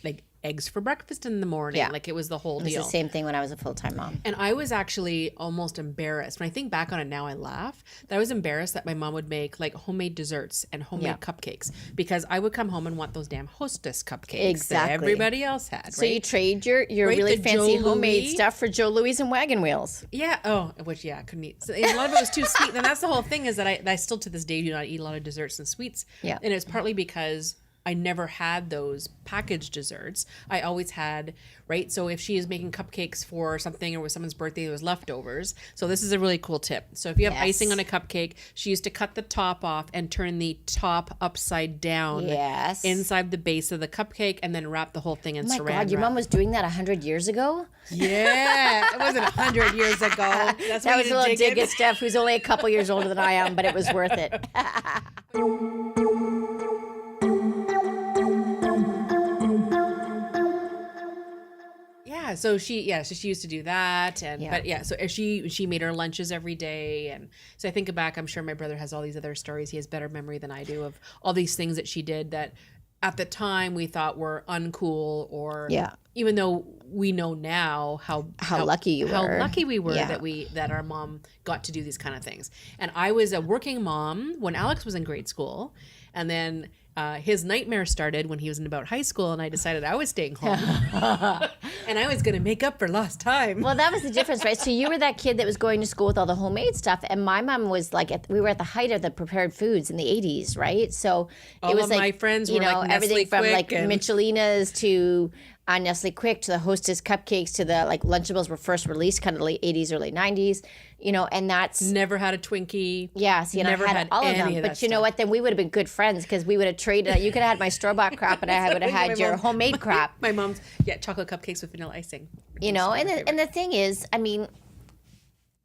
like eggs for breakfast in the morning. Yeah. Like it was the whole It's deal. the same thing when I was a full-time mom. And I was actually almost embarrassed. When I think back on it now, I laugh. That I was embarrassed that my mom would make like homemade desserts and homemade cupcakes because I would come home and want those damn Hostess cupcakes Exactly. that everybody else had. So you trade your Right, really the fancy Joe homemade Louis. stuff for Joe Louis and Wagon Wheels. Yeah. Oh, which I couldn't eat. So, and a lot of it was too sweet. And that's the whole thing is that I still to this day do not eat a lot of desserts and sweets. Yeah. And it's partly because I never had those packaged desserts. I always had, right? So if she is making cupcakes for something or with someone's birthday, there was leftovers. So this is a really cool tip. So if you have Yes. icing on a cupcake, she used to cut the top off and turn the top upside down Yes. inside the base of the cupcake and then wrap the whole thing in Oh my saran God, your wrap. mom was doing that 100 years ago? Yeah, it wasn't 100 years ago. That's That why was you a little dig dig at Steph, who's only a couple years older than I am, but it was worth it. Yeah, so she used to do that, and Yeah. but yeah, so she made her lunches every day, and so I think back, I'm sure my brother has all these other stories. He has better memory than I do of all these things that she did that at the time we thought were uncool, or Yeah. even though we know now how lucky you how were. lucky we were Yeah. that our mom got to do these kind of things. And I was a working mom when Alex was in grade school, and then his nightmare started when he was in about high school, and I decided I was staying home, and I was going to make up for lost time. Well, that was the difference, right? So you were that kid that was going to school with all the homemade stuff, and my mom was like, we were at the height of the prepared foods in the 80s, right? So All it was of like, my friends were like everything Nestle from Quick like and- Michelinas to Nestle Quick to the Hostess cupcakes to the like Lunchables were first released kind of late 80s, early 90s, and that's Never had a Twinkie. yeah, see, and Never I had had all of them. any of But that you know stuff. what? Then we would have been good friends because we would have traded. You could have had my store-bought crap, and I would have My had your mom- homemade crap. My mom's chocolate cupcakes with vanilla icing. And the thing is, I mean,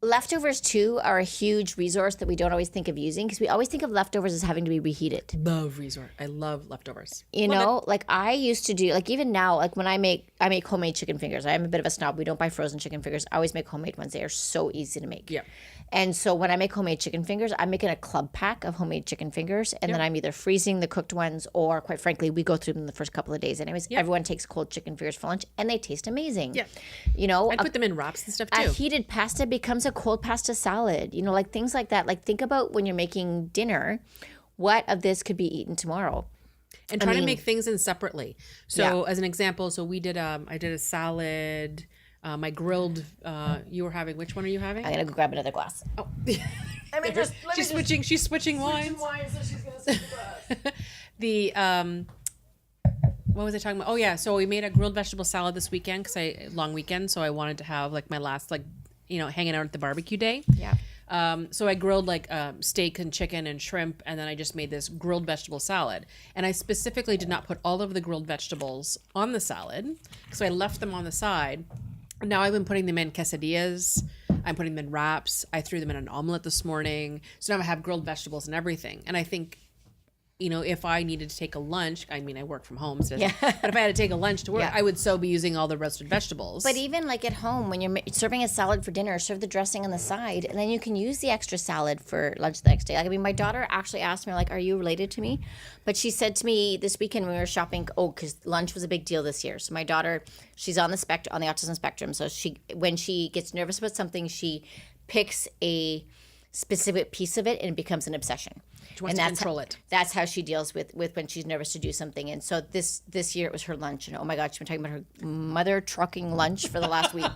leftovers too are a huge resource that we don't always think of using because we always think of leftovers as having to be reheated. Love resort. I love leftovers. Like I used to do, like even now, like when I make homemade chicken fingers. I am a bit of a snob. We don't buy frozen chicken fingers. I always make homemade ones. They are so easy to make. Yeah. And so when I make homemade chicken fingers, I'm making a club pack of homemade chicken fingers, and then I'm either freezing the cooked ones, or quite frankly, we go through them the first couple of days. Anyways, everyone takes cold chicken fingers for lunch, and they taste amazing. Yeah. I I put them in wraps and stuff a too. heated pasta becomes a cold pasta salad. Like things like that. Like think about when you're making dinner, what of this could be eaten tomorrow? And try to make things in separately. So as an example, so we did I did a salad, my grilled you were having, which one are you having? I'm gonna go grab another glass. Oh. She's switching wines. So she's gonna switch the glass. The what was I talking about? Oh yeah, so we made a grilled vegetable salad this weekend because long weekend, so I wanted to have like my last hanging out at the barbecue day. Yeah. So I grilled like steak and chicken and shrimp, and then I just made this grilled vegetable salad. And I specifically did not put all of the grilled vegetables on the salad, so I left them on the side. Now I've been putting them in quesadillas. I'm putting them in wraps. I threw them in an omelet this morning. So now I have grilled vegetables and everything. And I think, if I needed to take a lunch, I mean, I work from home, so but if I had to take a lunch to work, I would so be using all the roasted vegetables. But even like at home, when you're serving a salad for dinner, serve the dressing on the side, and then you can use the extra salad for lunch the next day. Like, I mean, my daughter actually asked me, like, "Are you related to me?" But she said to me this weekend when we were shopping, because lunch was a big deal this year. So my daughter, she's on the autism spectrum. So when she gets nervous about something, she picks a specific piece of it and it becomes an obsession. She wants to control it. That's how she deals with when she's nervous to do something. And so this year it was her lunch. And oh my God, she's been talking about her mother trucking lunch for the last week.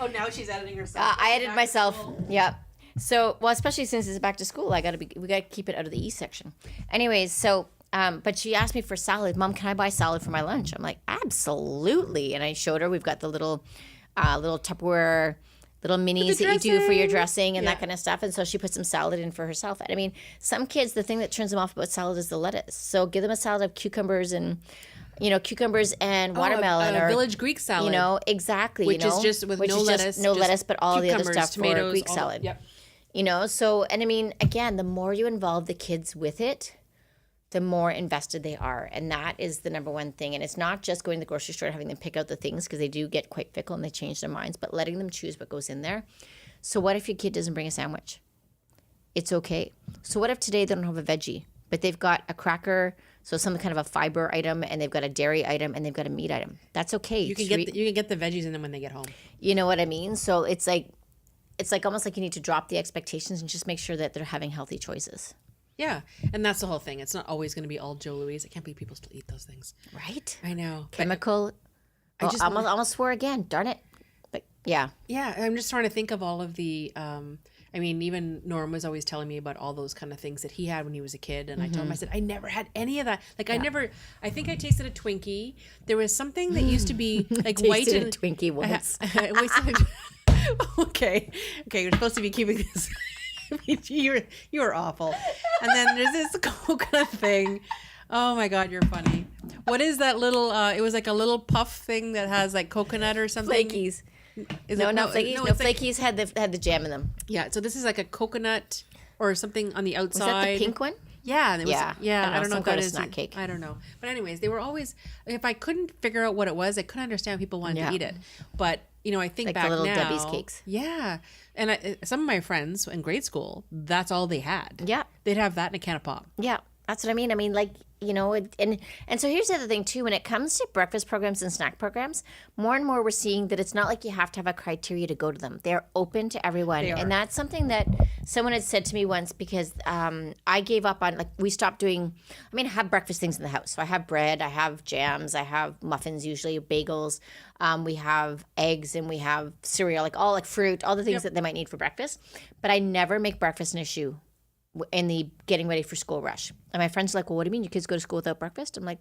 Oh, now she's editing herself. I edited myself. Yeah. So, well, especially since it's back to school, we got to keep it out of the E section. Anyways, so, but she asked me for salad. Mom, can I buy salad for my lunch? I'm like, absolutely. And I showed her, we've got the little Tupperware, little minis that you do for your dressing and that kind of stuff. And so she put some salad in for herself. And I mean, some kids, the thing that turns them off about salad is the lettuce. So give them a salad of cucumbers and watermelon or or Village Greek salad. Exactly. Which is just with no lettuce. No lettuce, but all the other stuff tomatoes, for Greek salad. Yep. So, and I mean, again, the more you involve the kids with it, the more invested they are. And that is the number one thing. And it's not just going to the grocery store and having them pick out the things, because they do get quite fickle and they change their minds, but letting them choose what goes in there. So what if your kid doesn't bring a sandwich? It's okay. So what if today they don't have a veggie, but they've got a cracker, so some kind of a fiber item, and they've got a dairy item, and they've got a meat item? That's okay. You can get the veggies in them when they get home. You know what I mean? So it's like almost like you need to drop the expectations and just make sure that they're having healthy choices. Yeah, and that's the whole thing. It's not always going to be all Joe Louise. I can't believe people still eat those things. Right? I know. Chemical. I almost swore again. Darn it. But yeah. Yeah, I'm just trying to think of all of the. I mean, even Norm was always telling me about all those kind of things that he had when he was a kid, and I told him, I said, I never had any of that. Like, I think I tasted a Twinkie. There was something that used to be like white Tasted and a Twinkie once. Okay, you're supposed to be keeping this. You're awful. And then there's this coconut thing. Oh my God, you're funny. What is that little? It was like a little puff thing that has like coconut or something. Flakies. Is No, it, not Flakies. No, No, it's like, Flakies had the jam in them. yeah. So this is like a coconut or something on the Was outside. that the pink one? Yeah, and it was, Yeah. I don't know some what that kind of is. snack cake. I don't know. But anyways, they were always. If I couldn't figure out what it was, I couldn't understand people wanted to eat it. But I think Like the back little now, Debbie's cakes. Yeah, and some of my friends in grade school, that's all they had. Yeah. They'd have that in a can of pop. Yeah, that's what I mean. I mean, like, and so here's the other thing too. When it comes to breakfast programs and snack programs, more and more we're seeing that it's not like you have to have a criteria to go to them. They're open to everyone, and that's something that someone had said to me once, because I gave up on, like, we stopped doing. I mean, I have breakfast things in the house. So I have bread, I have jams, I have muffins, usually bagels. We have eggs, and we have cereal, like fruit, all the things that they might need for breakfast. But I never make breakfast an issue in the getting ready for school rush. And my friends are like, well, what do you mean your kids go to school without breakfast? I'm like,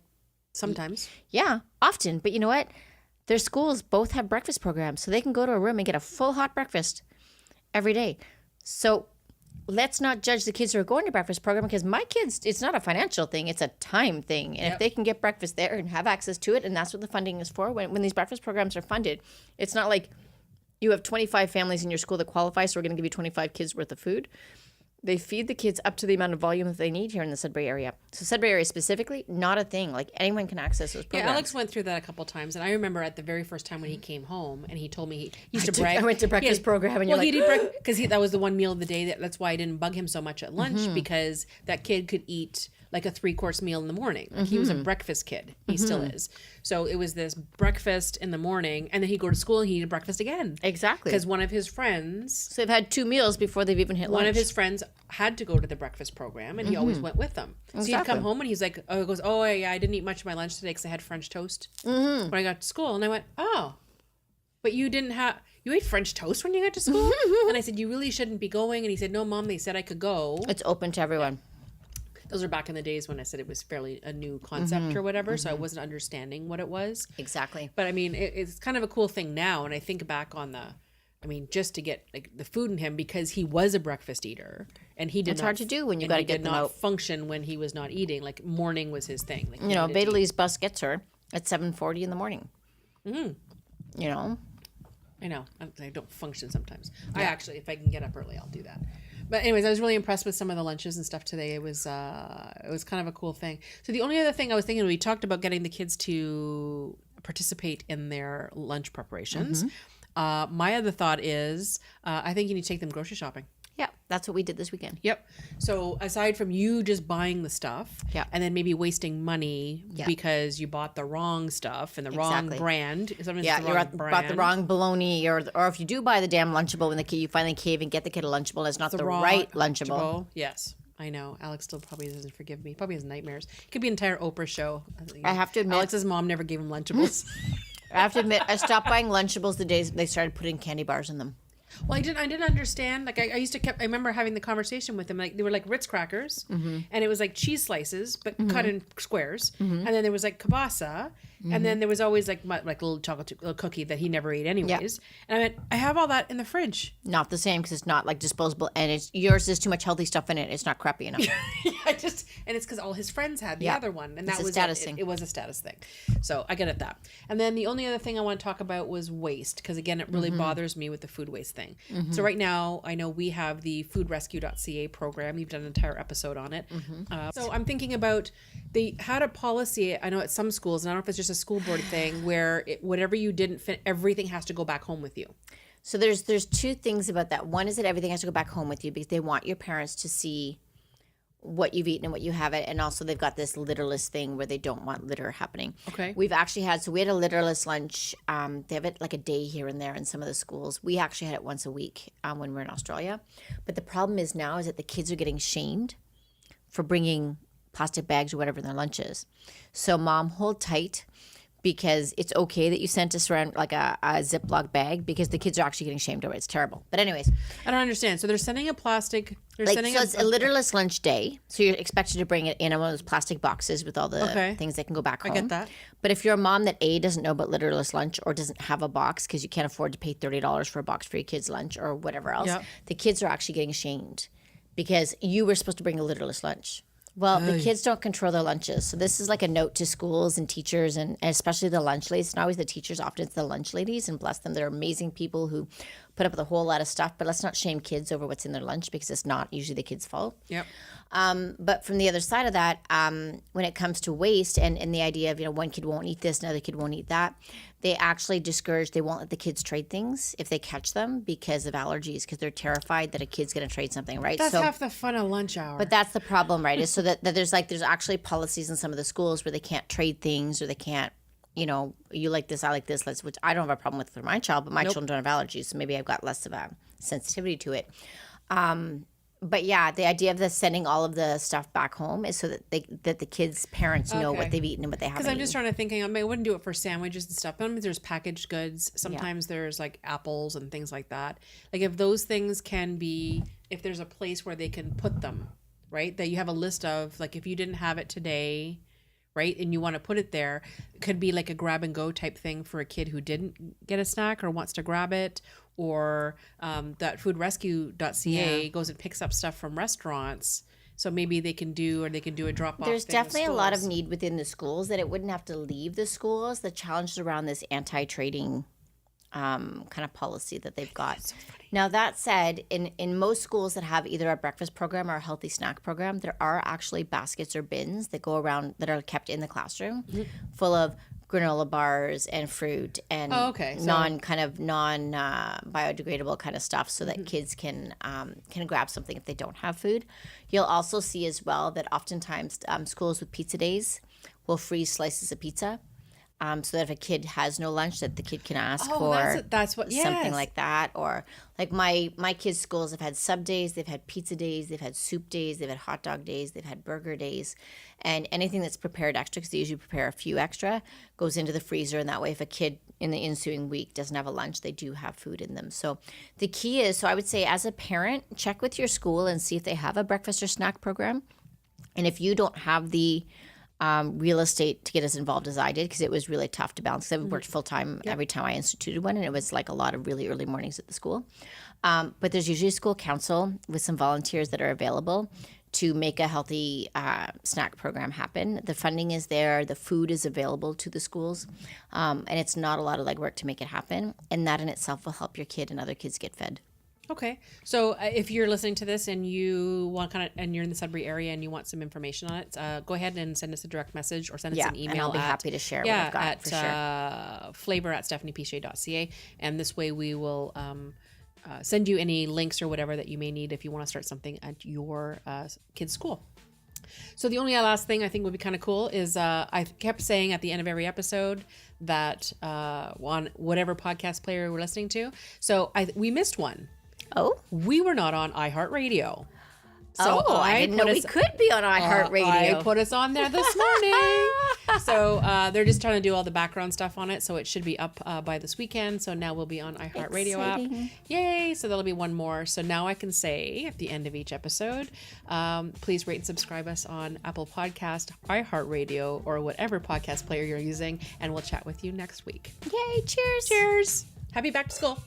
Sometimes. yeah, often. But you know what? Their schools both have breakfast programs, so they can go to a room and get a full hot breakfast every day. So let's not judge the kids who are going to breakfast program, because my kids, it's not a financial thing, it's a time thing. And if they can get breakfast there and have access to it, and that's what the funding is for, when these breakfast programs are funded, it's not like you have 25 families in your school that qualify, so we're going to give you 25 kids worth of food. They feed the kids up to the amount of volume that they need here in the Sudbury area. So Sudbury area specifically, not a thing. Like, anyone can access those programs. Yeah, Alex went through that a couple times, and I remember at the very first time when he came home, and he told me he used to brag. I went to breakfast program, and you're he like, did because that was the one meal of the day. That's why I didn't bug him so much at lunch, because that kid could eat like a 3-course meal in the morning. Like, he was a breakfast kid. He still is. So it was this breakfast in the morning, and then he'd go to school and he'd eat breakfast again. Exactly. Because one of his friends, So they've had 2 meals before they've even hit lunch. one of his friends had to go to the breakfast program, and he always went with them. So he'd Exactly. come home and he's like, "Oh, he goes, oh yeah, I didn't eat much of my lunch today because I had French toast when I got to school." And I went, "Oh, but you didn't have." You ate French toast when you got to school? And I said, you really shouldn't be going. And he said, no, Mom, they said I could go. It's open to everyone. Those are back in the days when I said it was fairly a new concept or whatever. So I wasn't understanding what it was. Exactly. But I mean, it's kind of a cool thing now. And I think back on I mean, just to get like the food in him because he was a breakfast eater and he did It's not, hard to do when you and got to he get did them not out. function when he was not eating. Like morning was his thing. Like, he You know, needed to eat. Bailey's bus gets her at 7:40 in the morning. You know, I know. I don't function sometimes. I actually, if I can get up early, I'll do that. But anyways, I was really impressed with some of the lunches and stuff today. It was kind of a cool thing. So the only other thing I was thinking, we talked about getting the kids to participate in their lunch preparations. My other thought is, I think you need to take them grocery shopping. yeah, that's what we did this weekend. Yep. So aside from you just buying the stuff, Yeah. and then maybe wasting money Yeah. because you bought the wrong stuff and the wrong Exactly. brand. Sometimes Yeah, it's the you wrong bought the wrong bologna, or if you do buy the damn Lunchable when the kid you finally cave and get the kid a Lunchable, it's not the wrong right Lunchable. Yes, I know. Alex still probably doesn't forgive me. Probably has nightmares. It could be an entire Oprah show. I have to admit- Alex's mom never gave him Lunchables. I have to admit, I stopped buying Lunchables the days they started putting candy bars in them. Well, I didn't understand. Like I used to I remember having the conversation with them. Like they were like Ritz crackers, and it was like cheese slices, but cut in squares. And then there was like kielbasa, and then there was always like a little chocolate little cookie that he never ate anyways. And I went, I have all that in the fridge. Not the same because it's not like disposable, and it's yours is too much healthy stuff in it. It's not crappy enough. And it's because all his friends had the Yeah. other one, and It's that a was status thing. It was a status thing. So I get at that. And then the only other thing I want to talk about was waste, because again, it really bothers me with the food waste thing. So right now, I know we have the foodrescue.ca program. You've done an entire episode on it. So I'm thinking about they had a policy. I know at some schools, and I don't know if it's just a school board thing, where whatever you didn't fit, everything has to go back home with you. So there's two things about that. One is that everything has to go back home with you because they want your parents to see what you've eaten and what you haven't, and also they've got this litterless thing where they don't want litter happening. Okay. We've actually had we had a litterless lunch. They have it like a day here and there in some of the schools. We actually had it once a week when we're in Australia. But the problem is now is that the kids are getting shamed for bringing plastic bags or whatever in their lunches. So mom, hold tight, because it's okay that you sent us around like a Ziploc bag, because the kids are actually getting shamed over it. It's terrible. But anyways, I don't understand. So they're sending a plastic. They're like, sending so it's a litterless lunch day. So you're expected to bring it in one of those plastic boxes with all the Okay. things that can go back home. I get that. But if you're a mom that doesn't know about litterless lunch, or doesn't have a box because you can't afford to pay $30 for a box for your kid's lunch or whatever else, Yep. the kids are actually getting shamed because you were supposed to bring a litterless lunch. Well, the kids don't control their lunches. So this is like a note to schools and teachers, and especially the lunch ladies. It's not always the teachers, often it's the lunch ladies, and bless them. They're amazing people who put up with a whole lot of stuff. But let's not shame kids over what's in their lunch, because it's not usually the kids' fault. Yep. But from the other side of that, when it comes to waste and the idea of, one kid won't eat this, another kid won't eat that, they actually discourage, they won't let the kids trade things if they catch them because of allergies, because they're terrified that a kid's going to trade something, right? That's so, half the fun of lunch hour. but that's the problem, right? Is so that there's actually policies in some of the schools where they can't trade things, or they can't, you like this, I like this, which I don't have a problem with for my child, but my children don't have allergies, so maybe I've got less of a sensitivity to it. But yeah, the idea of sending all of the stuff back home is so that the kids' parents know Okay. what they've eaten and what they haven't Because I'm just eaten. trying to think, I mean, I wouldn't do it for sandwiches and stuff. Sometimes there's packaged goods. Sometimes there's like apples and things like that. Like if those things can be, if there's a place where they can put them, right? That you have a list of, like if you didn't have it today, right? And you want to put it there, it could be like a grab and go type thing for a kid who didn't get a snack or wants to grab it. Or that foodrescue.ca goes and picks up stuff from restaurants. So maybe they can do a drop off. There's definitely a lot of need within the schools that it wouldn't have to leave the schools. The challenge is around this anti-trading kind of policy that they've got. Now, that said, in most schools that have either a breakfast program or a healthy snack program, there are actually baskets or bins that go around that are kept in the classroom full of granola bars and fruit and non biodegradable kind of stuff, so that kids can grab something if they don't have food. You'll also see as well that oftentimes schools with pizza days will freeze slices of pizza. So that if a kid has no lunch, that the kid can ask for that's what something like that. Or like my kids' schools have had sub days, they've had pizza days, they've had soup days, they've had hot dog days, they've had burger days, and anything that's prepared extra, because they usually prepare a few extra, goes into the freezer. And that way, if a kid in the ensuing week doesn't have a lunch, they do have food in them. So the key is, so I would say as a parent, check with your school and see if they have a breakfast or snack program. And if you don't have the real estate to get as involved as I did because it was really tough to balance. Because I worked full time every time I instituted one, and it was like a lot of really early mornings at the school. But there's usually a school council with some volunteers that are available to make a healthy snack program happen. The funding is there, the food is available to the schools, and it's not a lot of legwork to make it happen. And that in itself will help your kid and other kids get fed. Okay. So if you're listening to this and you want and you're in the Sudbury area and you want some information on it, go ahead and send us a direct message or send us an email. And I'll be happy to share what I've got for sure. flavor@stephaniepichet.ca. And this way we will send you any links or whatever that you may need if you want to start something at your kid's school. So the only last thing I think would be kind of cool is I kept saying at the end of every episode that on whatever podcast player we're listening to. So we missed one. Oh, We were not on iHeartRadio. So I didn't know we could be on iHeartRadio. I put us on there this morning. So they're just trying to do all the background stuff on it. So it should be up by this weekend. So now we'll be on iHeartRadio app. Yay. So there'll be one more. So now I can say at the end of each episode, please rate and subscribe us on Apple Podcast, iHeartRadio, or whatever podcast player you're using. And we'll chat with you next week. Yay, cheers. Cheers. Happy back to school.